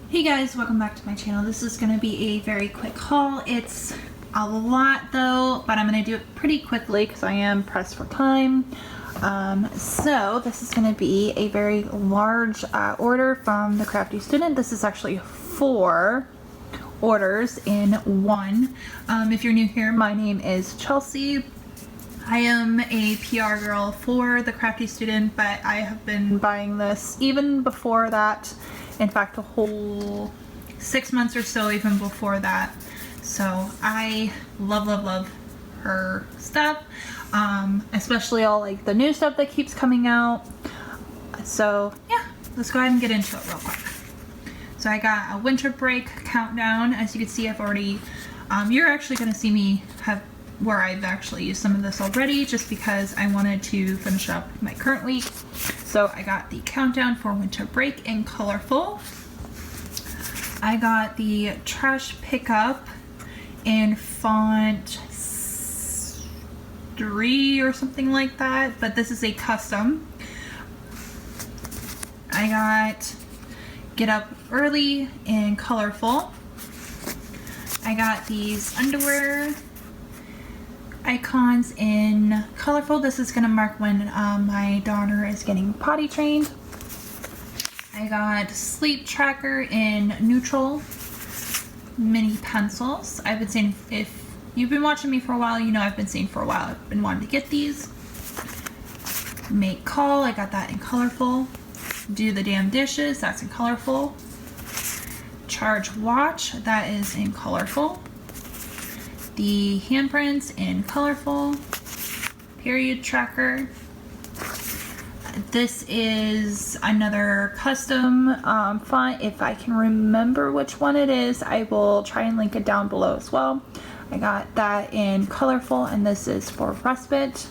Hey guys, welcome back to my channel. This is going to be a very quick haul. It's a lot though, but I'm going to do it pretty quickly because I am pressed for time. So this is going to be a very large order from TheCraftyStudent. This is actually 4 orders in one. If you're new here, my name is Chelsea. I am a PR girl for TheCraftyStudent, but I have been buying this even before that. In fact, a whole 6 months or so even before that. So I love her stuff, especially all like the new stuff that keeps coming out. So yeah, let's go ahead and get into it real quick. So I got a winter break countdown. As you can see, I've already, you're actually going to see me have where I've actually used some of this already just because I wanted to finish up my current week. So I got the countdown for winter break in colorful. I got the trash pickup in font 3 or something like that, but this is a custom. I got get up early in colorful. I got these underwear icons in colorful. This is gonna mark when my daughter is getting potty trained. I got sleep tracker in neutral, mini pencils. I've been saying, if you've been watching me for a while, you know I've been saying for a while I've been wanting to get these. Make call, I got that in colorful. Do the damn dishes, that's in colorful. Charge watch, that is in colorful. The handprints in colorful. Period tracker. This is another custom font. If I can remember which one it is, I will try and link it down below as well. I got that in colorful, and this is for respite.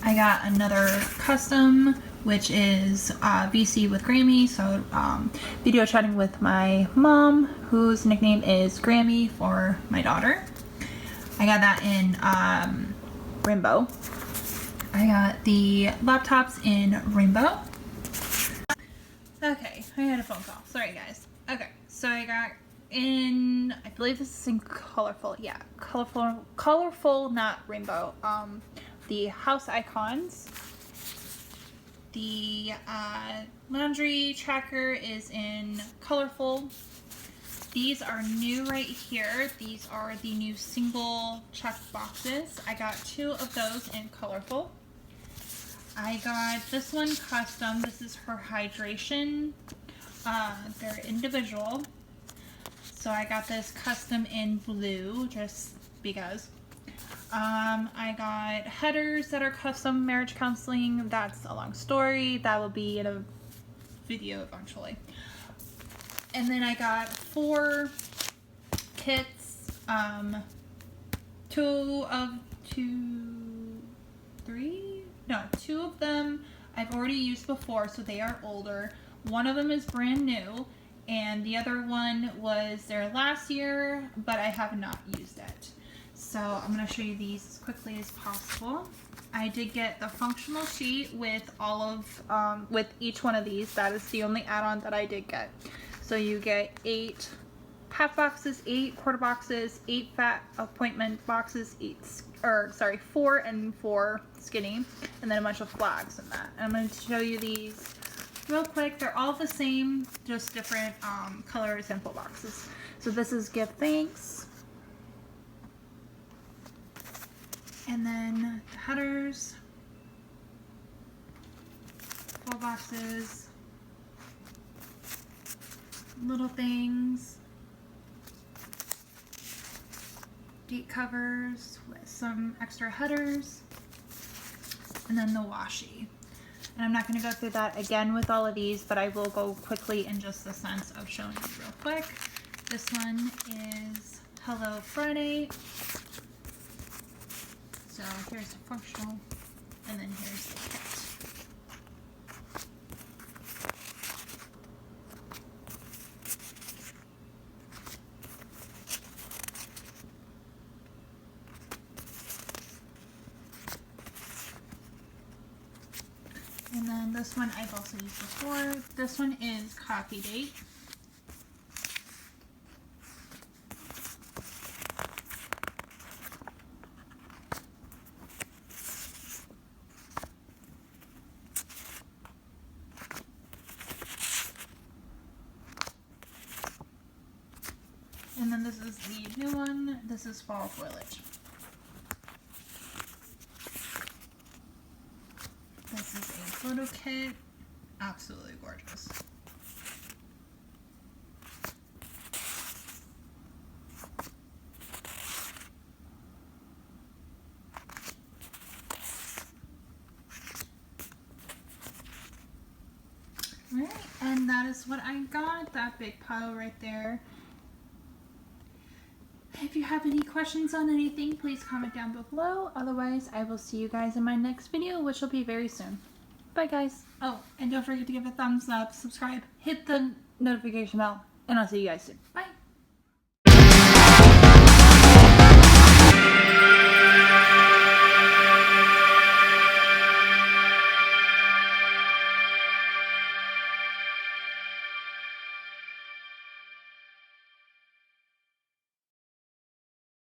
I got another custom, which is VC with Grammy, so video chatting with my mom, whose nickname is Grammy for my daughter. I got that in rainbow. I got the laptops in rainbow. Okay, I had a phone call. Sorry guys. Okay, so I got in, I believe this is in colorful. Yeah, colorful, not rainbow. The house icons. The laundry tracker is in colorful. These are new right here. These are the new single check boxes. I got 2 of those in colorful. I got this one custom. This is her hydration. They're individual. So I got this custom in blue just because. I got headers that are custom marriage counseling. That's a long story. That will be in a video eventually. And then I got 4 kits. 2 of them I've already used before, so they are older. One of them is brand new, and the other one was there last year, but I have not used it. So I'm going to show you these as quickly as possible. I did get the functional sheet with all of, with each one of these. That is the only add-on that I did get. So you get 8 half boxes, 8 quarter boxes, 8 fat appointment boxes, 4 and 4 skinny, and then a bunch of flags in that. And I'm going to show you these real quick. They're all the same, just different colors and full boxes. So this is give thanks. And then the headers, full boxes, little things, date covers with some extra headers, and then the washi. And I'm not going to go through that again with all of these, but I will go quickly in just the sense of showing you real quick. This one is Hello Friday. So here's the functional, and then here's the kit. And then this one I've also used before. This one is Coffee Date. And then this is the new one. This is fall foliage. This is a photo kit. Absolutely gorgeous. Alright, and that is what I got, that big pile right there. If you have any questions on anything, please comment down below. Otherwise, I will see you guys in my next video, which will be very soon. Bye, guys. Oh, and don't forget to give a thumbs up, subscribe, hit the notification bell, and I'll see you guys soon. Bye.